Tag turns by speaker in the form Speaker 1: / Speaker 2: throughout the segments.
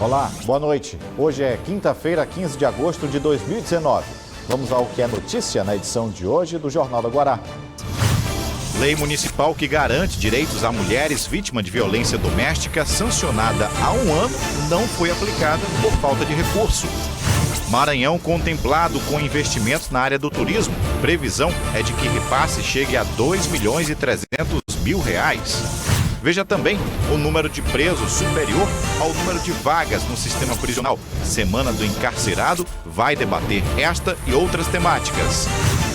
Speaker 1: Olá, boa noite. Hoje é quinta-feira, 15 de agosto de 2019. Vamos ao que é notícia na edição de hoje do Jornal da Guará. Lei municipal que garante direitos a mulheres vítimas de violência doméstica, sancionada há um ano, não foi aplicada por falta de recurso. Maranhão contemplado com investimentos na área do turismo. Previsão é de que repasse chegue a R$2.300.000. Veja também o número de presos superior ao número de vagas no sistema prisional. Semana do Encarcerado vai debater esta e outras temáticas.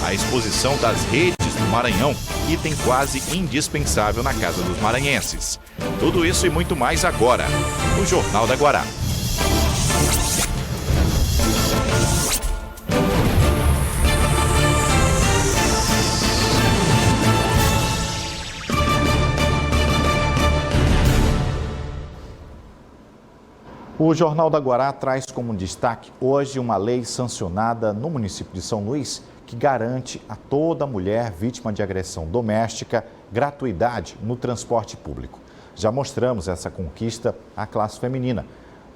Speaker 1: A exposição das redes do Maranhão, item quase indispensável na casa dos maranhenses. Tudo isso e muito mais agora, no Jornal da Guará. O Jornal da Guará traz como destaque hoje uma lei sancionada no município de São Luís que garante a toda mulher vítima de agressão doméstica gratuidade no transporte público. Já mostramos essa conquista à classe feminina,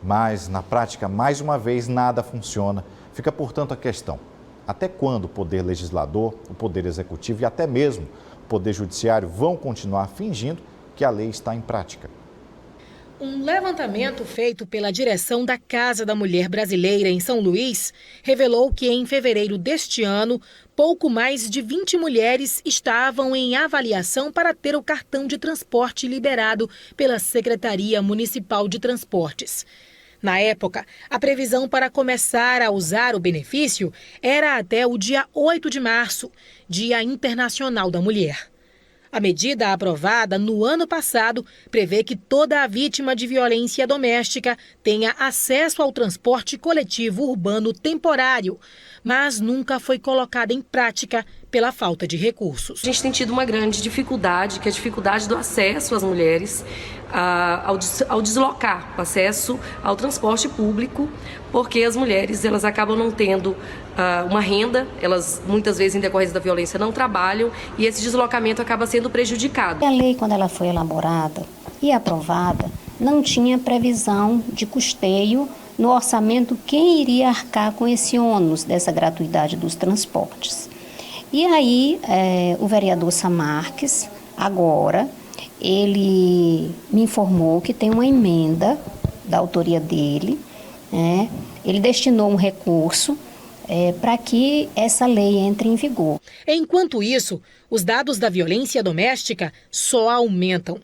Speaker 1: mas na prática, mais uma vez, nada funciona. Fica, portanto, a questão: até quando o Poder Legislador, o Poder Executivo e até mesmo o Poder Judiciário vão continuar fingindo que a lei está em prática?
Speaker 2: Um levantamento feito pela direção da Casa da Mulher Brasileira em São Luís revelou que em fevereiro deste ano, pouco mais de 20 mulheres estavam em avaliação para ter o cartão de transporte liberado pela Secretaria Municipal de Transportes. Na época, a previsão para começar a usar o benefício era até o dia 8 de março, Dia Internacional da Mulher. A medida aprovada no ano passado prevê que toda a vítima de violência doméstica tenha acesso ao transporte coletivo urbano temporário, mas nunca foi colocada em prática pela falta de recursos.
Speaker 3: A gente tem tido uma grande dificuldade, que é a dificuldade do acesso às mulheres ao deslocar, o acesso ao transporte público, porque as mulheres elas acabam não tendo uma renda, elas muitas vezes em decorrência da violência não trabalham e esse deslocamento acaba sendo prejudicado.
Speaker 4: A lei, quando ela foi elaborada e aprovada, não tinha previsão de custeio no orçamento quem iria arcar com esse ônus dessa gratuidade dos transportes. E aí o vereador Samarques, agora, ele me informou que tem uma emenda da autoria dele, né? Ele destinou um recurso para que essa lei entre em vigor.
Speaker 2: Enquanto isso, os dados da violência doméstica só aumentam.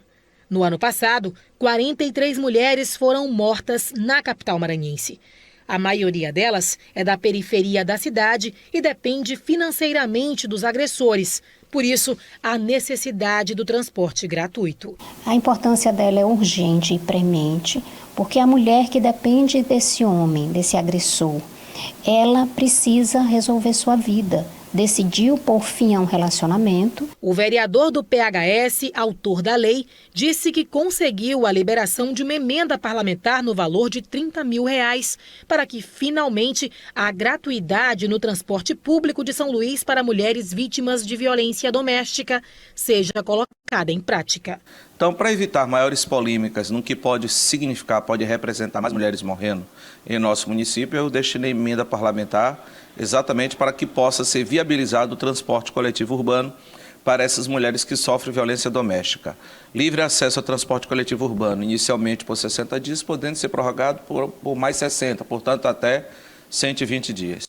Speaker 2: No ano passado, 43 mulheres foram mortas na capital maranhense. A maioria delas é da periferia da cidade e depende financeiramente dos agressores. Por isso, a necessidade do transporte gratuito.
Speaker 4: A importância dela é urgente e premente, porque a mulher que depende desse homem, desse agressor, ela precisa resolver sua vida. Decidiu pôr fim a um relacionamento.
Speaker 2: O vereador do PHS, autor da lei, disse que conseguiu a liberação de uma emenda parlamentar no valor de R$30 mil para que, finalmente, a gratuidade no transporte público de São Luís para mulheres vítimas de violência doméstica seja colocada em prática.
Speaker 5: Então, para evitar maiores polêmicas no que pode significar, pode representar mais mulheres morrendo em nosso município, eu destinei emenda parlamentar exatamente para que possa ser viabilizado o transporte coletivo urbano para essas mulheres que sofrem violência doméstica. Livre acesso ao transporte coletivo urbano, inicialmente por 60 dias, podendo ser prorrogado por mais 60, portanto até 120 dias.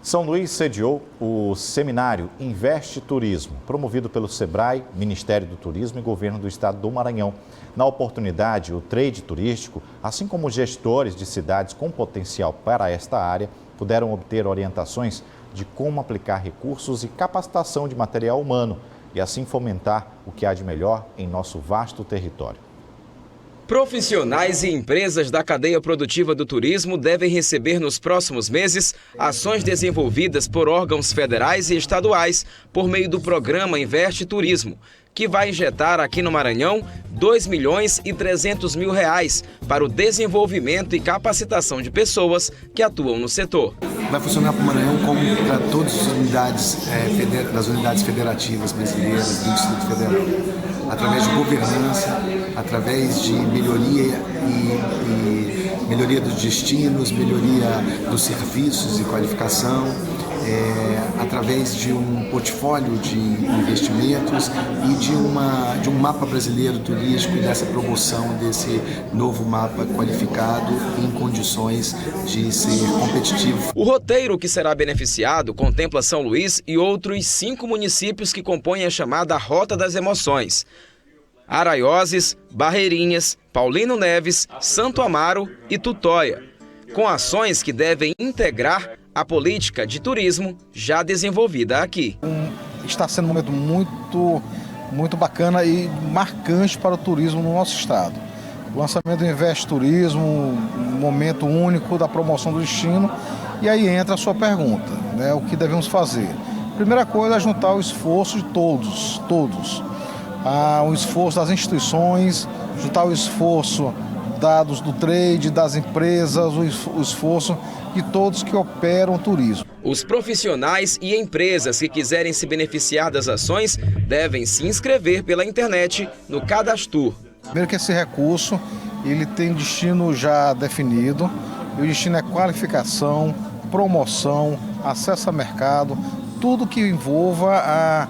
Speaker 1: São Luís sediou o seminário Investe Turismo, promovido pelo SEBRAE, Ministério do Turismo e Governo do Estado do Maranhão. Na oportunidade, o trade turístico, assim como gestores de cidades com potencial para esta área, puderam obter orientações de como aplicar recursos e capacitação de material humano e assim fomentar o que há de melhor em nosso vasto território.
Speaker 6: Profissionais e empresas da cadeia produtiva do turismo devem receber nos próximos meses ações desenvolvidas por órgãos federais e estaduais por meio do programa Investe Turismo, que vai injetar aqui no Maranhão R$2.300.000 para o desenvolvimento e capacitação de pessoas que atuam no setor.
Speaker 7: Vai funcionar para o Maranhão como para todas as unidades das unidades federativas brasileiras do Distrito Federal, através de governança, através de melhoria e melhoria dos destinos, melhoria dos serviços e qualificação, através de um portfólio de investimentos e de um mapa brasileiro turístico e dessa promoção desse novo mapa qualificado em condições de ser competitivo.
Speaker 6: O roteiro que será beneficiado contempla São Luís e outros 5 municípios que compõem a chamada Rota das Emoções: Araioses, Barreirinhas, Paulino Neves, Santo Amaro e Tutóia, com ações que devem integrar a política de turismo já desenvolvida aqui.
Speaker 8: Está sendo um momento muito bacana e marcante para o turismo no nosso estado. O lançamento do Invest Turismo, um momento único da promoção do destino. E aí entra a sua pergunta, né? O que devemos fazer? Primeira coisa é juntar o esforço de todos. O esforço das instituições, juntar o esforço do trade, das empresas, o esforço de todos que operam o turismo.
Speaker 6: Os profissionais e empresas que quiserem se beneficiar das ações devem se inscrever pela internet no Cadastur.
Speaker 8: Primeiro que esse recurso ele tem destino já definido, e o destino é qualificação, promoção, acesso a mercado, tudo que envolva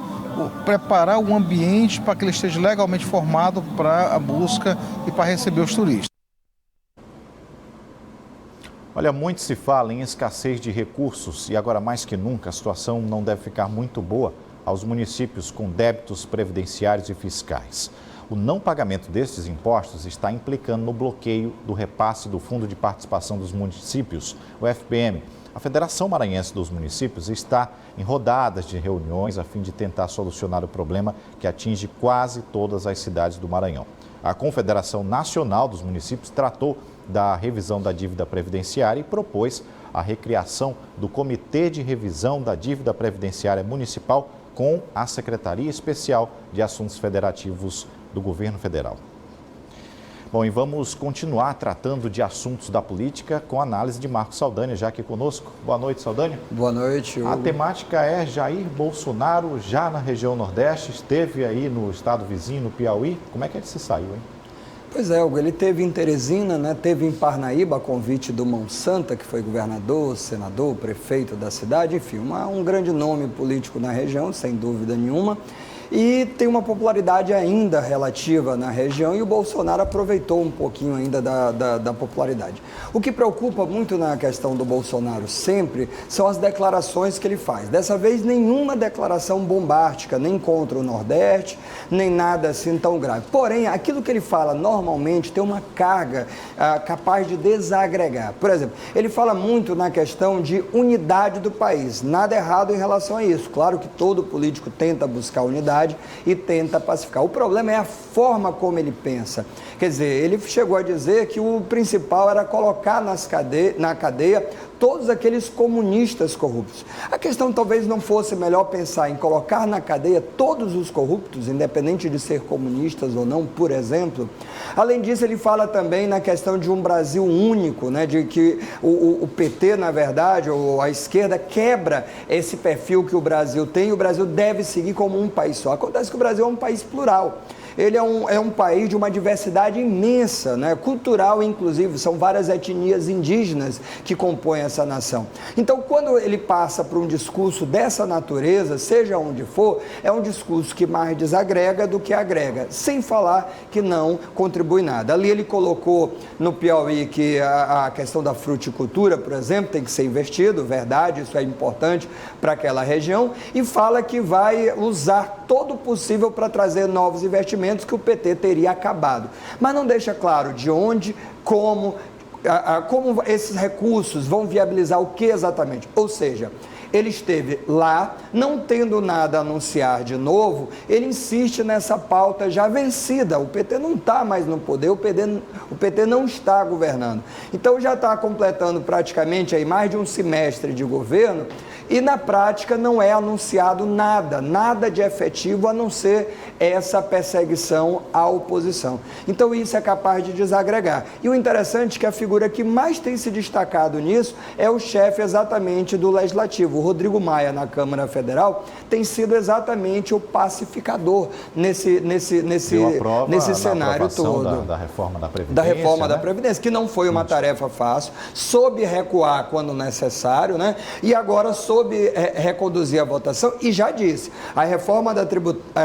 Speaker 8: preparar o ambiente para que ele esteja legalmente formado para a busca e para receber os turistas.
Speaker 1: Olha, muito se fala em escassez de recursos e agora mais que nunca a situação não deve ficar muito boa aos municípios com débitos previdenciários e fiscais. O não pagamento destes impostos está implicando no bloqueio do repasse do Fundo de Participação dos Municípios, o FPM. A Federação Maranhense dos Municípios está em rodadas de reuniões a fim de tentar solucionar o problema que atinge quase todas as cidades do Maranhão. A Confederação Nacional dos Municípios tratou da revisão da dívida previdenciária e propôs a recriação do Comitê de Revisão da Dívida Previdenciária Municipal com a Secretaria Especial de Assuntos Federativos do Governo Federal. Bom, e vamos continuar tratando de assuntos da política com a análise de Marcos Saldanha, já aqui conosco. Boa noite, Saldanha.
Speaker 9: Boa noite, Hugo.
Speaker 1: A temática é Jair Bolsonaro, já na região Nordeste, esteve aí no estado vizinho, no Piauí. Como é que ele se saiu, hein?
Speaker 9: Pois é, Hugo, ele teve em Teresina, né? Teve em Parnaíba, a convite do Mão Santa, que foi governador, senador, prefeito da cidade, enfim, um grande nome político na região, sem dúvida nenhuma. E tem uma popularidade ainda relativa na região e o Bolsonaro aproveitou um pouquinho ainda da popularidade. O que preocupa muito na questão do Bolsonaro sempre são as declarações que ele faz. Dessa vez, nenhuma declaração bombástica, nem contra o Nordeste, nem nada assim tão grave. Porém, aquilo que ele fala normalmente tem uma carga capaz de desagregar. Por exemplo, ele fala muito na questão de unidade do país. Nada errado em relação a isso. Claro que todo político tenta buscar unidade e tenta pacificar. O problema é a forma como ele pensa. Quer dizer, ele chegou a dizer que o principal era colocar na cadeia todos aqueles comunistas corruptos. A questão talvez não fosse melhor pensar em colocar na cadeia todos os corruptos, independente de ser comunistas ou não, por exemplo. Além disso, ele fala também na questão de um Brasil único, né, de que o PT, na verdade, ou a esquerda, quebra esse perfil que o Brasil tem e o Brasil deve seguir como um país só. Acontece que o Brasil é um país plural. Ele é um país de uma diversidade imensa, né? Cultural, inclusive, são várias etnias indígenas que compõem essa nação. Então, quando ele passa por um discurso dessa natureza, seja onde for, é um discurso que mais desagrega do que agrega, sem falar que não contribui nada. Ali ele colocou no Piauí que a questão da fruticultura, por exemplo, tem que ser investido, verdade, isso é importante para aquela região, e fala que vai usar todo o possível para trazer novos investimentos que o PT teria acabado. Mas não deixa claro de onde, como esses recursos vão viabilizar o que exatamente. Ou seja, ele esteve lá, não tendo nada a anunciar de novo, ele insiste nessa pauta já vencida. O PT não está mais no poder, o PT não está governando. Então já está completando praticamente aí mais de um semestre de governo e na prática não é anunciado nada de efetivo a não ser essa perseguição à oposição. Então isso é capaz de desagregar. E o interessante é que a figura que mais tem se destacado nisso é o chefe exatamente do Legislativo. O Rodrigo Maia, na Câmara Federal, tem sido exatamente o pacificador nesse cenário todo.
Speaker 1: Da reforma da Previdência.
Speaker 9: Da reforma,
Speaker 1: né?
Speaker 9: da Previdência, que não foi uma tarefa fácil, soube recuar quando necessário, né? E agora soube reconduzir a votação e já disse, a reforma da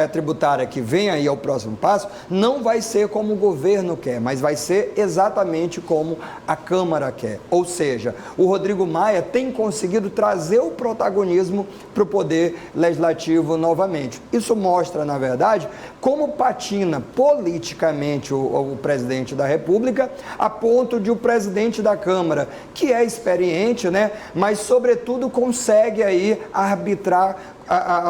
Speaker 9: tributária que vem aí ao próximo passo não vai ser como o governo quer, mas vai ser exatamente como a Câmara quer. Ou seja, o Rodrigo Maia tem conseguido trazer o protagonismo para o poder legislativo novamente. Isso mostra, na verdade, como patina politicamente o presidente da República, a ponto de o presidente da Câmara, que é experiente, né, mas sobretudo consegue aí arbitrar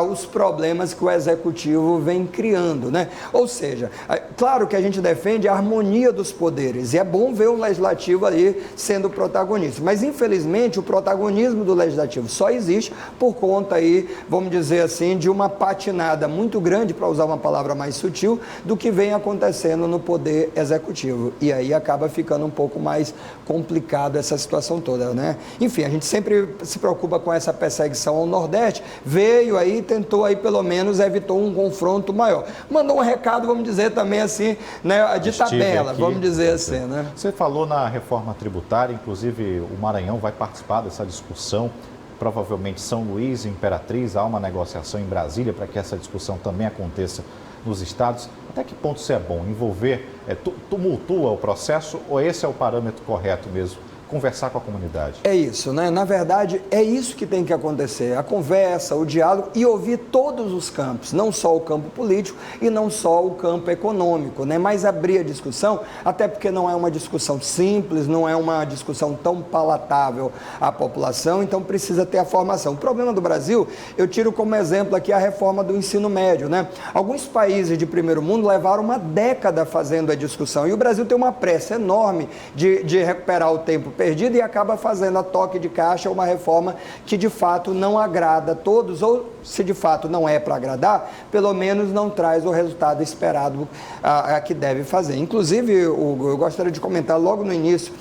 Speaker 9: os problemas que o Executivo vem criando, né? Ou seja, claro que a gente defende a harmonia dos poderes e é bom ver o Legislativo aí sendo protagonista, mas infelizmente o protagonismo do Legislativo só existe por conta aí, vamos dizer assim, de uma patinada muito grande, para usar uma palavra mais sutil, do que vem acontecendo no Poder Executivo, e aí acaba ficando um pouco mais complicado essa situação toda, né? Enfim, a gente sempre se preocupa com essa perseguição ao Nordeste, veio aí, tentou aí pelo menos, evitou um confronto maior. Mandou um recado, vamos dizer também assim, né, de tabela, aqui, vamos dizer assim, né?
Speaker 1: Você falou na reforma tributária, inclusive o Maranhão vai participar dessa discussão, provavelmente São Luís e Imperatriz, há uma negociação em Brasília para que essa discussão também aconteça nos estados. Até que ponto isso é bom? Envolver, tumultua o processo ou esse é o parâmetro correto mesmo? Conversar com a comunidade.
Speaker 9: É isso, né? Na verdade, é isso que tem que acontecer. A conversa, o diálogo e ouvir todos os campos, não só o campo político e não só o campo econômico, né? Mas abrir a discussão, até porque não é uma discussão simples, não é uma discussão tão palatável à população, então precisa ter a formação. O problema do Brasil, eu tiro como exemplo aqui a reforma do ensino médio, né? Alguns países de primeiro mundo levaram uma década fazendo a discussão e o Brasil tem uma pressa enorme de recuperar o tempo perdido e acaba fazendo a toque de caixa uma reforma que de fato não agrada a todos, ou se de fato não é para agradar, pelo menos não traz o resultado esperado que deve fazer. Inclusive, Hugo, eu gostaria de comentar logo no início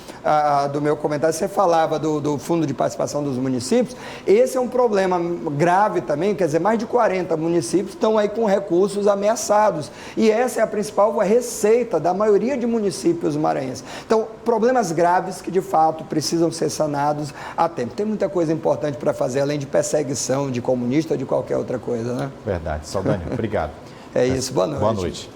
Speaker 9: do meu comentário, você falava do Fundo de Participação dos Municípios, esse é um problema grave também, quer dizer, mais de 40 municípios estão aí com recursos ameaçados, e essa é a principal receita da maioria de municípios maranhenses. Então, problemas graves que de fato precisam ser sanados a tempo. Tem muita coisa importante para fazer, além de perseguição de comunista ou de qualquer outra coisa, né?
Speaker 1: Verdade. Saldanha, obrigado.
Speaker 9: É isso, boa noite.
Speaker 1: Boa noite.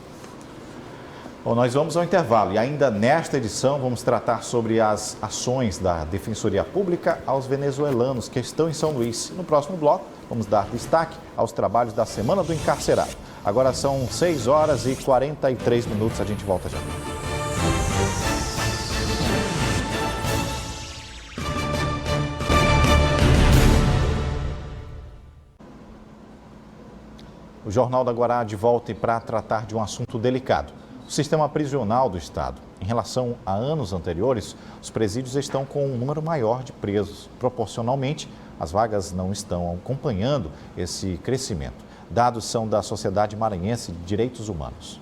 Speaker 1: Bom, nós vamos ao intervalo e ainda nesta edição vamos tratar sobre as ações da Defensoria Pública aos venezuelanos que estão em São Luís. No próximo bloco, vamos dar destaque aos trabalhos da Semana do Encarcerado. Agora são 6h43, a gente volta já. O Jornal da Guará de volta para tratar de um assunto delicado. O sistema prisional do Estado. Em relação a anos anteriores, os presídios estão com um número maior de presos. Proporcionalmente, as vagas não estão acompanhando esse crescimento. Dados são da Sociedade Maranhense de Direitos Humanos.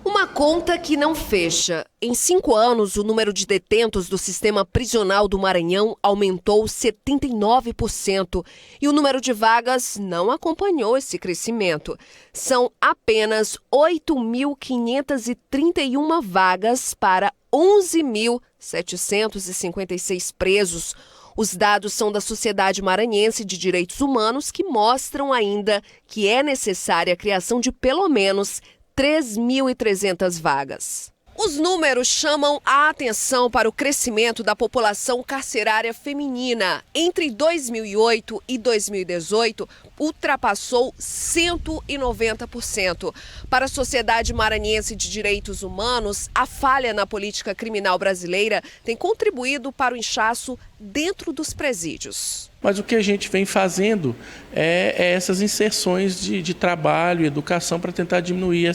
Speaker 10: Uma conta que não fecha. Em 5 anos, o número de detentos do sistema prisional do Maranhão aumentou 79% e o número de vagas não acompanhou esse crescimento. São apenas 8.531 vagas para 11.756 presos. Os dados são da Sociedade Maranhense de Direitos Humanos, que mostram ainda que é necessária a criação de pelo menos 3.300 vagas. Os números chamam a atenção para o crescimento da população carcerária feminina. Entre 2008 e 2018, ultrapassou 190%. Para a Sociedade Maranhense de Direitos Humanos, a falha na política criminal brasileira tem contribuído para o inchaço dentro dos presídios.
Speaker 11: Mas o que a gente vem fazendo é essas inserções de trabalho e educação para tentar diminuir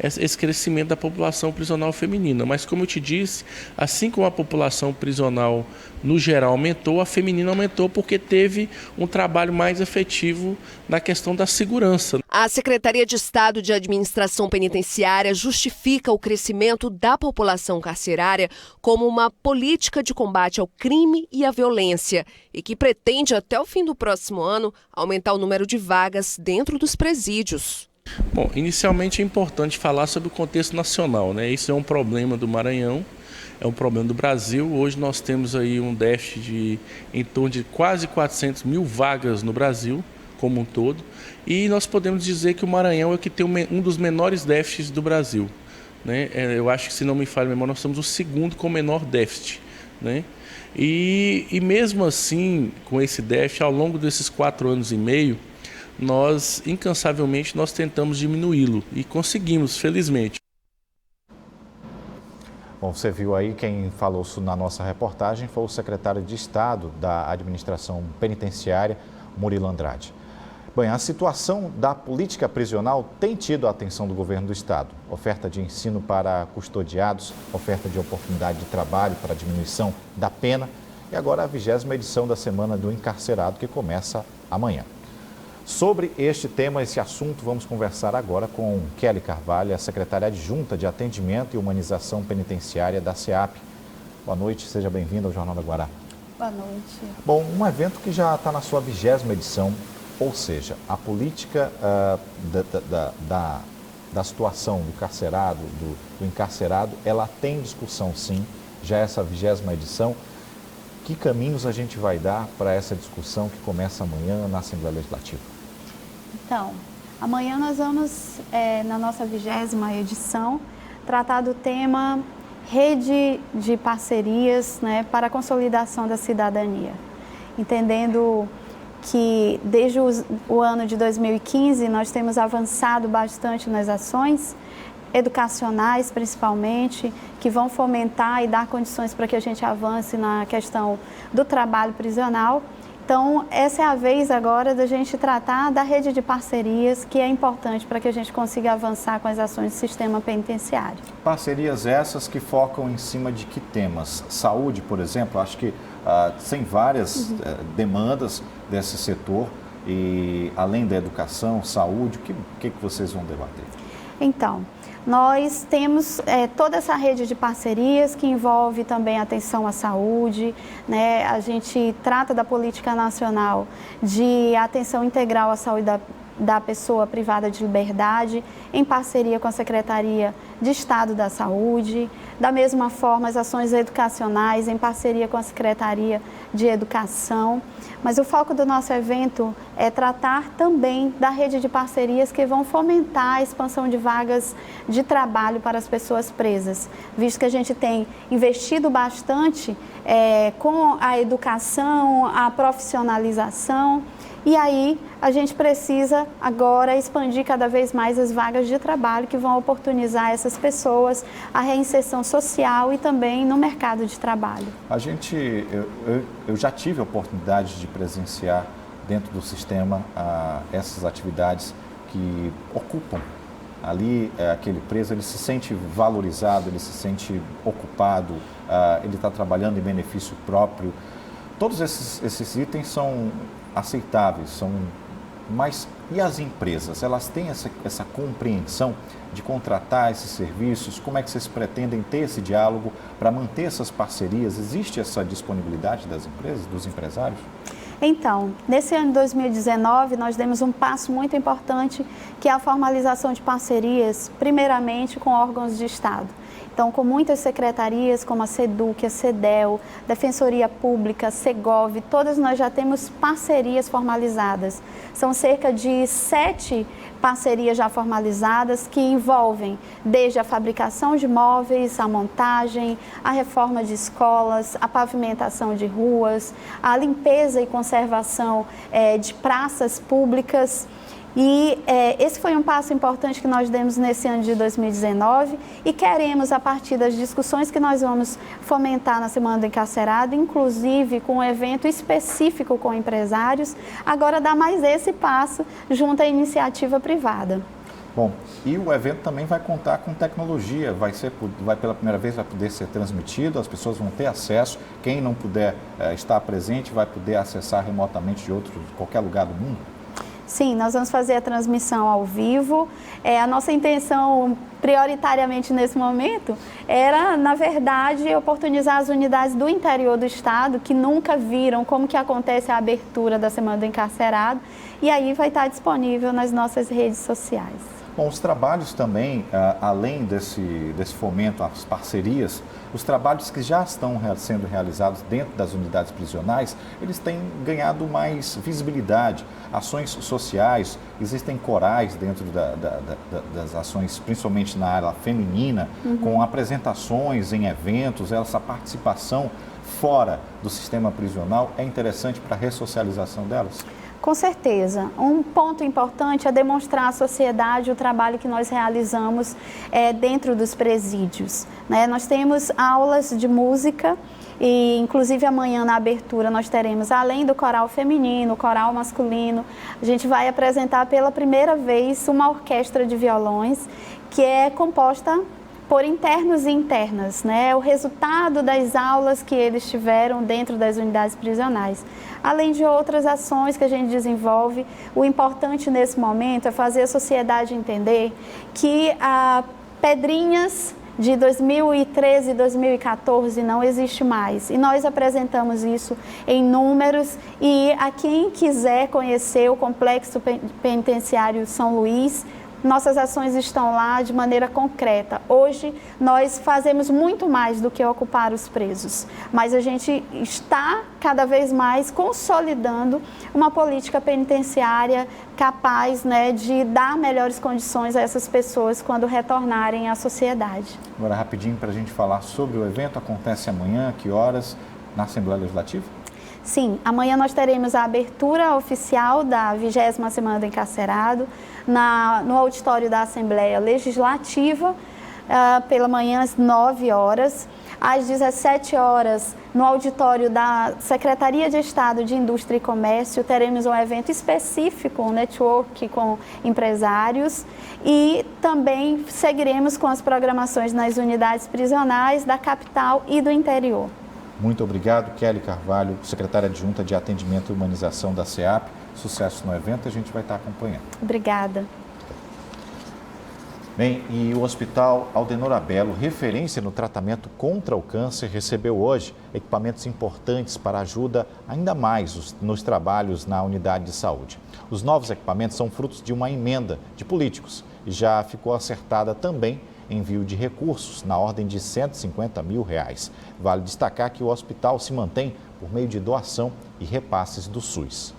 Speaker 11: esse crescimento da população prisional feminina. Mas, como eu te disse, assim como a população prisional no geral aumentou, a feminina aumentou porque teve um trabalho mais efetivo na questão da segurança.
Speaker 10: A Secretaria de Estado de Administração Penitenciária justifica o crescimento da população carcerária como uma política de combate ao crime e à violência e que pretende, até o fim do próximo ano, aumentar o número de vagas dentro dos presídios.
Speaker 11: Bom, inicialmente é importante falar sobre o contexto nacional, né? Isso é um problema do Maranhão, é um problema do Brasil. Hoje nós temos aí um déficit de em torno de quase 400 mil vagas no Brasil como um todo. E nós podemos dizer que o Maranhão é o que tem um dos menores déficits do Brasil, né? Eu acho que, se não me falha a memória, nós somos o segundo com menor déficit, né? E mesmo assim, com esse déficit, ao longo desses 4 anos e meio, nós, incansavelmente, nós tentamos diminuí-lo e conseguimos, felizmente.
Speaker 1: Bom, você viu aí, quem falou isso na nossa reportagem foi o secretário de Estado da Administração Penitenciária, Murilo Andrade. Bem, a situação da política prisional tem tido a atenção do governo do Estado. Oferta de ensino para custodiados, oferta de oportunidade de trabalho para diminuição da pena e agora a 20ª edição da Semana do Encarcerado, que começa amanhã. Sobre este tema, esse assunto, vamos conversar agora com Kelly Carvalho, a secretária adjunta de Atendimento e Humanização Penitenciária da SEAP. Boa noite, seja bem-vinda ao Jornal da Guará.
Speaker 12: Boa noite.
Speaker 1: Bom, um evento que já está na sua 20ª edição, ou seja, a política da situação do carcerado, do encarcerado, ela tem discussão sim, já essa 20ª edição. Que caminhos a gente vai dar para essa discussão que começa amanhã na Assembleia Legislativa?
Speaker 12: Então, amanhã nós vamos, na nossa 20ª edição, tratar do tema Rede de Parcerias, né, para a Consolidação da Cidadania, entendendo que desde o ano de 2015 nós temos avançado bastante nas ações educacionais, principalmente, que vão fomentar e dar condições para que a gente avance na questão do trabalho prisional. Então, essa é a vez agora da gente tratar da rede de parcerias, que é importante para que a gente consiga avançar com as ações do sistema penitenciário.
Speaker 1: Parcerias essas que focam em cima de que temas? Saúde, por exemplo, acho que tem várias demandas desse setor e, além da educação, saúde, o que vocês vão debater?
Speaker 12: Então, nós temos toda essa rede de parcerias que envolve também atenção à saúde, né? A gente trata da política nacional de atenção integral à saúde da pessoa privada de liberdade, em parceria com a Secretaria de Estado da Saúde. Da mesma forma, as ações educacionais em parceria com a Secretaria de Educação. Mas o foco do nosso evento é tratar também da rede de parcerias que vão fomentar a expansão de vagas de trabalho para as pessoas presas, visto que a gente tem investido bastante com a educação, a profissionalização. E aí, a gente precisa agora expandir cada vez mais as vagas de trabalho que vão oportunizar essas pessoas a reinserção social e também no mercado de trabalho.
Speaker 1: Eu já tive a oportunidade de presenciar dentro do sistema essas atividades que ocupam. Ali, aquele preso, ele se sente valorizado, ele se sente ocupado, ele está trabalhando em benefício próprio. Todos esses itens são aceitáveis, mas e as empresas? Elas têm essa compreensão de contratar esses serviços? Como é que vocês pretendem ter esse diálogo para manter essas parcerias? Existe essa disponibilidade das empresas, dos empresários?
Speaker 12: Então, nesse ano de 2019, nós demos um passo muito importante, que é a formalização de parcerias, primeiramente com órgãos de Estado. Então, com muitas secretarias, como a SEDUC, a SEDEL, Defensoria Pública, SEGOV, todas nós já temos parcerias formalizadas. São cerca de 7 parcerias já formalizadas que envolvem desde a fabricação de móveis, a montagem, a reforma de escolas, a pavimentação de ruas, a limpeza e conservação de praças públicas. E esse foi um passo importante que nós demos nesse ano de 2019 e queremos, a partir das discussões que nós vamos fomentar na Semana do Encarcerado, inclusive com um evento específico com empresários, agora dar mais esse passo junto à iniciativa privada.
Speaker 1: Bom, e o evento também vai contar com tecnologia, vai pela primeira vez vai poder ser transmitido, as pessoas vão ter acesso, quem não puder estar presente vai poder acessar remotamente de qualquer lugar do mundo?
Speaker 12: Sim, nós vamos fazer a transmissão ao vivo. A nossa intenção, prioritariamente nesse momento, era, na verdade, oportunizar as unidades do interior do estado que nunca viram como que acontece a abertura da Semana do Encarcerado, e aí vai estar disponível nas nossas redes sociais.
Speaker 1: Bom, os trabalhos também, além desse fomento às parcerias, os trabalhos que já estão sendo realizados dentro das unidades prisionais, eles têm ganhado mais visibilidade. Ações sociais, existem corais dentro das ações, principalmente na área feminina, com apresentações em eventos, essa participação fora do sistema prisional é interessante para a ressocialização delas?
Speaker 12: Com certeza. Um ponto importante é demonstrar à sociedade o trabalho que nós realizamos dentro dos presídios, né? Nós temos aulas de música e, inclusive, amanhã na abertura nós teremos, além do coral feminino, coral masculino, a gente vai apresentar pela primeira vez uma orquestra de violões que é composta por internos e internas, né? O resultado das aulas que eles tiveram dentro das unidades prisionais. Além de outras ações que a gente desenvolve, o importante nesse momento é fazer a sociedade entender que Pedrinhas de 2013 e 2014 não existe mais. E nós apresentamos isso em números, e a quem quiser conhecer o Complexo Penitenciário São Luís, nossas ações estão lá de maneira concreta. Hoje, nós fazemos muito mais do que ocupar os presos, mas a gente está cada vez mais consolidando uma política penitenciária capaz, né, de dar melhores condições a essas pessoas quando retornarem à sociedade.
Speaker 1: Agora, rapidinho, para a gente falar sobre o evento, acontece amanhã, que horas, na Assembleia Legislativa?
Speaker 12: Sim, amanhã nós teremos a abertura oficial da 20ª Semana do Encarcerado no auditório da Assembleia Legislativa, pela manhã às 9 horas. Às 17 horas, no auditório da Secretaria de Estado de Indústria e Comércio, teremos um evento específico, um network com empresários, e também seguiremos com as programações nas unidades prisionais da capital e do interior.
Speaker 1: Muito obrigado, Kelly Carvalho, secretária adjunta de Atendimento e Humanização da SEAP. Sucesso no evento, a gente vai estar acompanhando.
Speaker 12: Obrigada.
Speaker 1: Bem, e o Hospital Aldenor Belo, referência no tratamento contra o câncer, recebeu hoje equipamentos importantes para ajuda ainda mais nos trabalhos na unidade de saúde. Os novos equipamentos são frutos de uma emenda de políticos e já ficou acertada também envio de recursos na ordem de R$150 mil. Vale destacar que o hospital se mantém por meio de doação e repasses do SUS.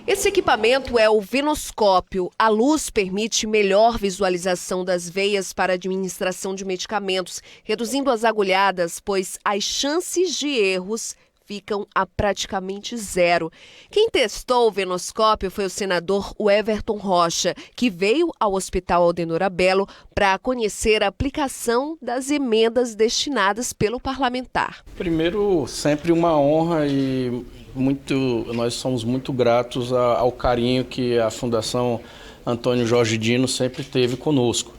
Speaker 10: Esse equipamento é o venoscópio. A luz permite melhor visualização das veias para administração de medicamentos, reduzindo as agulhadas, pois as chances de erros ficam a praticamente zero. Quem testou o venoscópio foi o senador Everton Rocha, que veio ao Hospital Aldenor Belo para conhecer a aplicação das emendas destinadas pelo parlamentar.
Speaker 13: Primeiro, sempre uma honra e nós somos muito gratos ao carinho que a Fundação Antônio Jorge Dino sempre teve conosco.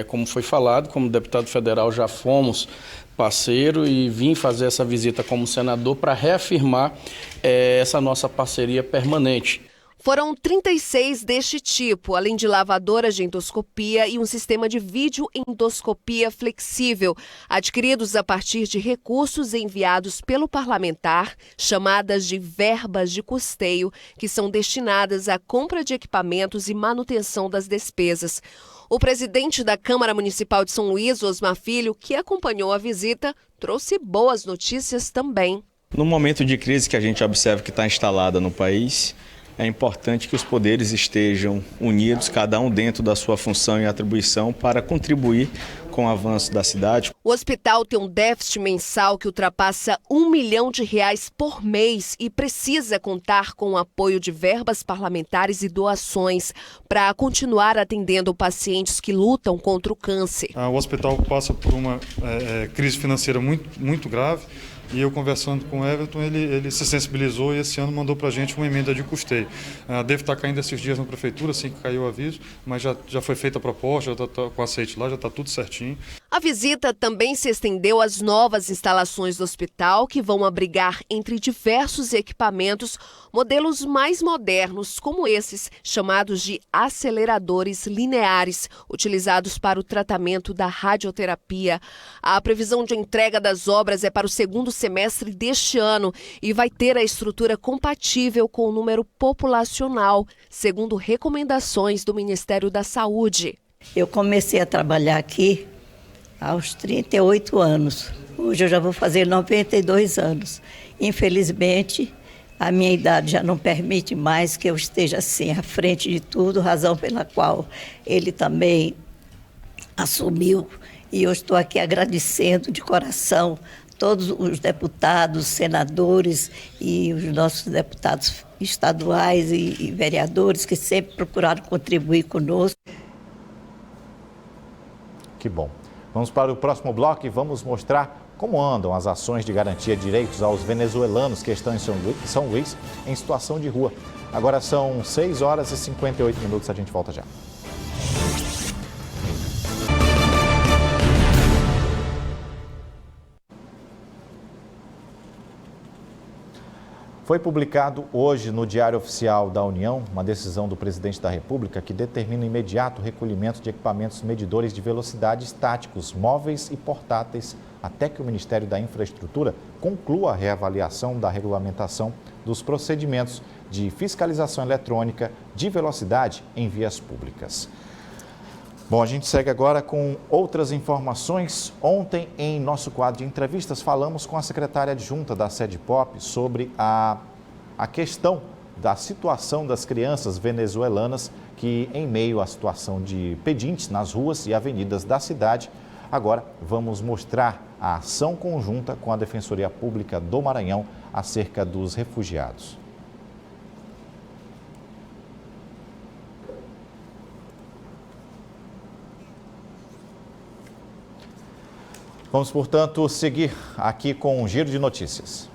Speaker 13: Como foi falado, como deputado federal já fomos parceiro e vim fazer essa visita como senador para reafirmar essa nossa parceria permanente.
Speaker 10: Foram 36 deste tipo, além de lavadoras de endoscopia e um sistema de vídeo-endoscopia flexível, adquiridos a partir de recursos enviados pelo parlamentar, chamadas de verbas de custeio, que são destinadas à compra de equipamentos e manutenção das despesas. O presidente da Câmara Municipal de São Luís, Osmar Filho, que acompanhou a visita, trouxe boas notícias também.
Speaker 14: No momento de crise que a gente observa que está instalada no país, é importante que os poderes estejam unidos, cada um dentro da sua função e atribuição, para contribuir com o avanço da cidade.
Speaker 10: O hospital tem um déficit mensal que ultrapassa R$1 milhão por mês e precisa contar com o apoio de verbas parlamentares e doações para continuar atendendo pacientes que lutam contra o câncer.
Speaker 15: O hospital passa por uma crise financeira muito grave. E eu conversando com o Everton, ele se sensibilizou e esse ano mandou para a gente uma emenda de custeio. Deve estar caindo esses dias na prefeitura, assim que caiu o aviso, mas já foi feita a proposta, já está com aceite lá, já está tudo certinho.
Speaker 10: A visita também se estendeu às novas instalações do hospital, que vão abrigar, entre diversos equipamentos, modelos mais modernos, como esses, chamados de aceleradores lineares, utilizados para o tratamento da radioterapia. A previsão de entrega das obras é para o segundo semestre deste ano e vai ter a estrutura compatível com o número populacional, segundo recomendações do Ministério da Saúde.
Speaker 16: Eu comecei a trabalhar aqui aos 38 anos. Hoje eu já vou fazer 92 anos. Infelizmente, a minha idade já não permite mais que eu esteja assim à frente de tudo, razão pela qual ele também assumiu. E eu estou aqui agradecendo de coração todos os deputados, senadores e os nossos deputados estaduais e vereadores que sempre procuraram contribuir conosco.
Speaker 1: Que bom. Vamos para o próximo bloco e vamos mostrar como andam as ações de garantia de direitos aos venezuelanos que estão em São Luís em situação de rua. Agora são 6 horas e 58 minutos, a gente volta já. Foi publicado hoje no Diário Oficial da União uma decisão do presidente da República que determina o imediato recolhimento de equipamentos medidores de velocidade estáticos, móveis e portáteis, até que o Ministério da Infraestrutura conclua a reavaliação da regulamentação dos procedimentos de fiscalização eletrônica de velocidade em vias públicas. Bom, a gente segue agora com outras informações. Ontem, em nosso quadro de entrevistas, falamos com a secretária adjunta da SEDPOP sobre a questão da situação das crianças venezuelanas que, em meio à situação de pedintes nas ruas e avenidas da cidade, agora vamos mostrar a ação conjunta com a Defensoria Pública do Maranhão acerca dos refugiados. Vamos, portanto, seguir aqui com um giro de notícias.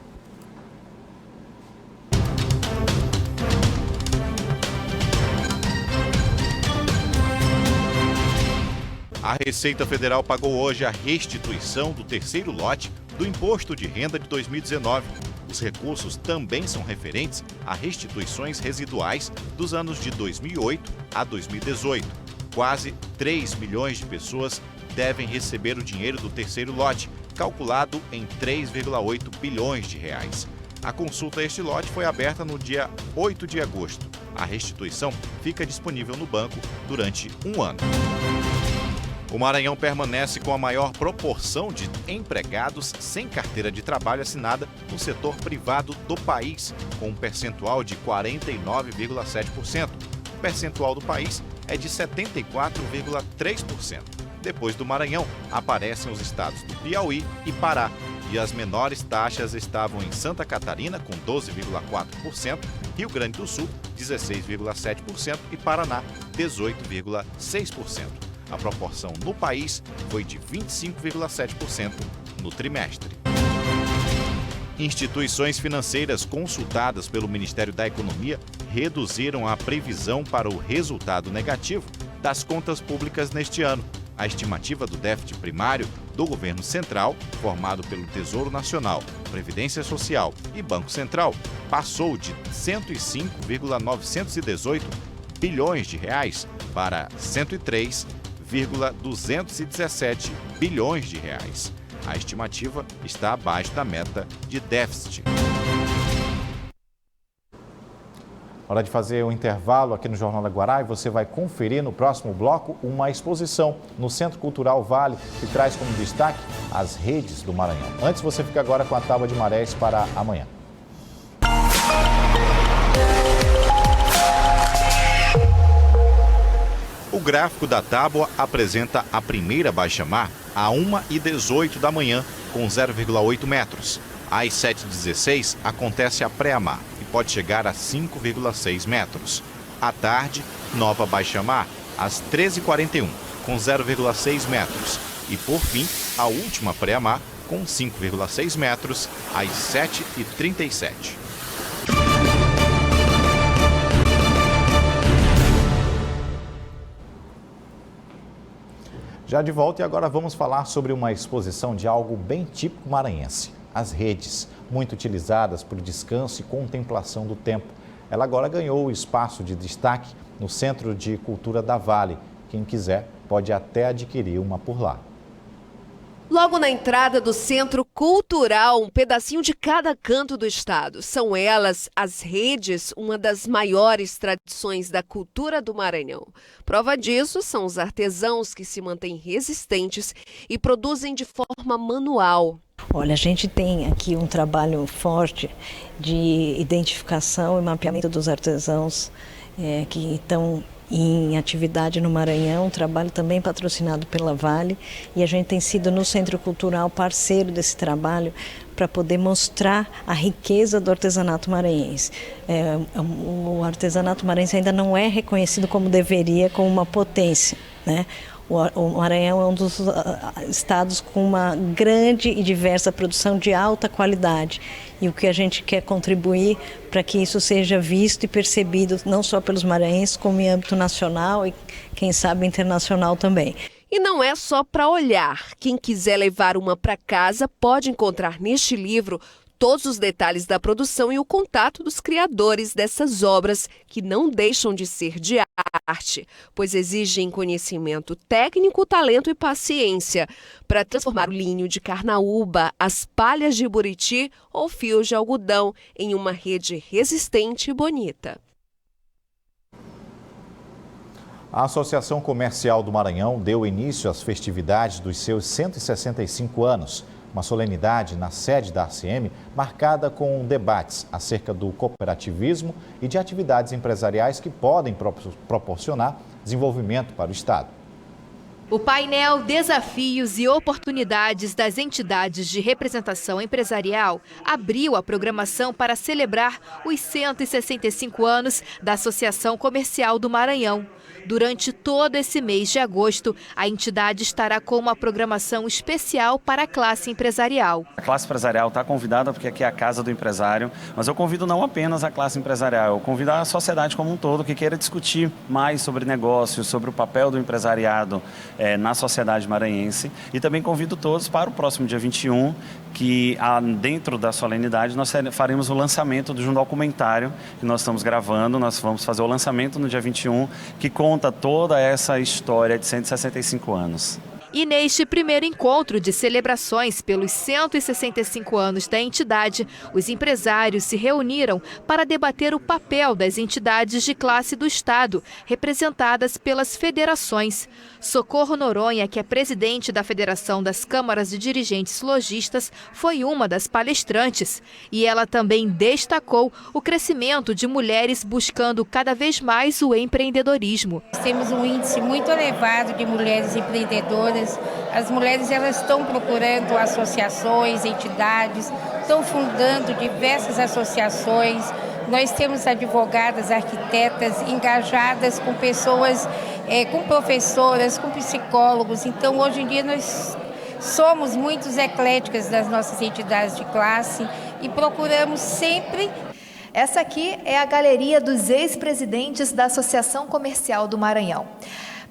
Speaker 1: A Receita Federal pagou hoje a restituição do terceiro lote do Imposto de Renda de 2019. Os recursos também são referentes a restituições residuais dos anos de 2008 a 2018. Quase 3 milhões de pessoas devem receber o dinheiro do terceiro lote, calculado em 3,8 bilhões de reais. A consulta a este lote foi aberta no dia 8 de agosto. A restituição fica disponível no banco durante um ano. O Maranhão permanece com a maior proporção de empregados sem carteira de trabalho assinada no setor privado do país, com um percentual de 49,7%. O percentual do país é de 74,3%. Depois do Maranhão, aparecem os estados do Piauí e Pará. E as menores taxas estavam em Santa Catarina, com 12,4%, Rio Grande do Sul, 16,7% e Paraná, 18,6%. A proporção no país foi de 25,7% no trimestre. Instituições financeiras consultadas pelo Ministério da Economia reduziram a previsão para o resultado negativo das contas públicas neste ano. A estimativa do déficit primário do governo central, formado pelo Tesouro Nacional, Previdência Social e Banco Central, passou de 105,918 bilhões de reais para 103,217 bilhões de reais. A estimativa está abaixo da meta de déficit. Hora de fazer um intervalo aqui no Jornal da Guará e você vai conferir no próximo bloco uma exposição no Centro Cultural Vale que traz como destaque as redes do Maranhão. Antes, você fica agora com a tábua de marés para amanhã. O gráfico da tábua apresenta a primeira baixa-mar a 1h18 da manhã, com 0,8 metros. Às 7h16 acontece a pré-mar e pode chegar a 5,6 metros. À tarde, nova baixa-mar às 13h41, com 0,6 metros. E, por fim, a última pré-mar com 5,6 metros às 7h37. Já de volta, e agora vamos falar sobre uma exposição de algo bem típico maranhense. As redes, muito utilizadas para o descanso e contemplação do tempo. Ela agora ganhou o espaço de destaque no Centro de Cultura da Vale. Quem quiser pode até adquirir uma por lá.
Speaker 10: Logo na entrada do Centro Cultural, um pedacinho de cada canto do estado. São elas, as redes, uma das maiores tradições da cultura do Maranhão. Prova disso são os artesãos que se mantêm resistentes e produzem de forma manual.
Speaker 17: Olha, a gente tem aqui um trabalho forte de identificação e mapeamento dos artesãos que estão em atividade no Maranhão, um trabalho também patrocinado pela Vale, e a gente tem sido no Centro Cultural parceiro desse trabalho para poder mostrar a riqueza do artesanato maranhense. O artesanato maranhense ainda não é reconhecido como deveria, como uma potência, né? O Maranhão é um dos estados com uma grande e diversa produção de alta qualidade. E o que a gente quer contribuir para que isso seja visto e percebido não só pelos maranhenses, como em âmbito nacional e, quem sabe, internacional também.
Speaker 10: E não é só para olhar. Quem quiser levar uma para casa pode encontrar neste livro todos os detalhes da produção e o contato dos criadores dessas obras, que não deixam de ser de arte, pois exigem conhecimento técnico, talento e paciência para transformar o linho de carnaúba, as palhas de buriti ou fios de algodão em uma rede resistente e bonita.
Speaker 1: A Associação Comercial do Maranhão deu início às festividades dos seus 165 anos. Uma solenidade na sede da ACM, marcada com debates acerca do cooperativismo e de atividades empresariais que podem proporcionar desenvolvimento para o Estado.
Speaker 18: O painel Desafios e Oportunidades das Entidades de Representação Empresarial abriu a programação para celebrar os 165 anos da Associação Comercial do Maranhão. Durante todo esse mês de agosto, a entidade estará com uma programação especial para a classe empresarial.
Speaker 19: A classe empresarial está convidada porque aqui é a casa do empresário, mas eu convido não apenas a classe empresarial, eu convido a sociedade como um todo que queira discutir mais sobre negócios, sobre o papel do empresariado na sociedade maranhense, e também convido todos para o próximo dia 21, que dentro da solenidade nós faremos o lançamento de um documentário que nós estamos gravando. Nós vamos fazer o lançamento no dia 21, que conta toda essa história de 165 anos.
Speaker 18: E neste primeiro encontro de celebrações pelos 165 anos da entidade, os empresários se reuniram para debater o papel das entidades de classe do Estado, representadas pelas federações. Socorro Noronha, que é presidente da Federação das Câmaras de Dirigentes Lojistas, foi uma das palestrantes. E ela também destacou o crescimento de mulheres buscando cada vez mais o empreendedorismo.
Speaker 20: Temos um índice muito elevado de mulheres empreendedoras. As mulheres elas estão procurando associações, entidades, estão fundando diversas associações. Nós temos advogadas, arquitetas engajadas com pessoas, com professoras, com psicólogos. Então, hoje em dia, nós somos muito ecléticas das nossas entidades de classe e procuramos sempre.
Speaker 18: Essa aqui é a galeria dos ex-presidentes da Associação Comercial do Maranhão.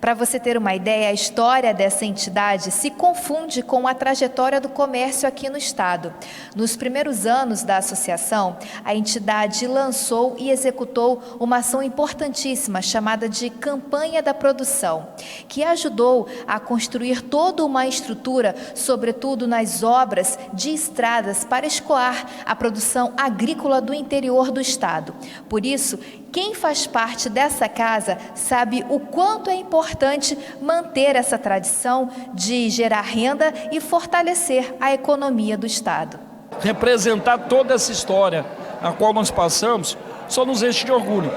Speaker 18: Para você ter uma ideia, a história dessa entidade se confunde com a trajetória do comércio aqui no estado. Nos primeiros anos da associação, a entidade lançou e executou uma ação importantíssima chamada de Campanha da Produção, que ajudou a construir toda uma estrutura, sobretudo nas obras de estradas, para escoar a produção agrícola do interior do estado. Por isso, quem faz parte dessa casa sabe o quanto é importante manter essa tradição de gerar renda e fortalecer a economia do Estado.
Speaker 21: Representar toda essa história a qual nós passamos só nos enche de orgulho,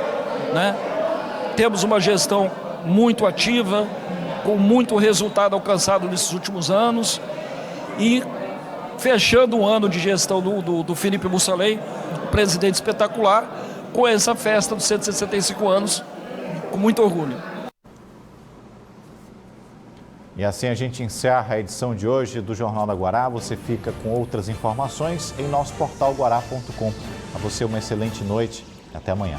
Speaker 21: né? Temos uma gestão muito ativa, com muito resultado alcançado nesses últimos anos e fechando um ano de gestão do Felipe Mussolei, presidente espetacular, com essa festa dos 165 anos, com muito orgulho.
Speaker 1: E assim a gente encerra a edição de hoje do Jornal da Guará. Você fica com outras informações em nosso portal guará.com. A você uma excelente noite. Até amanhã.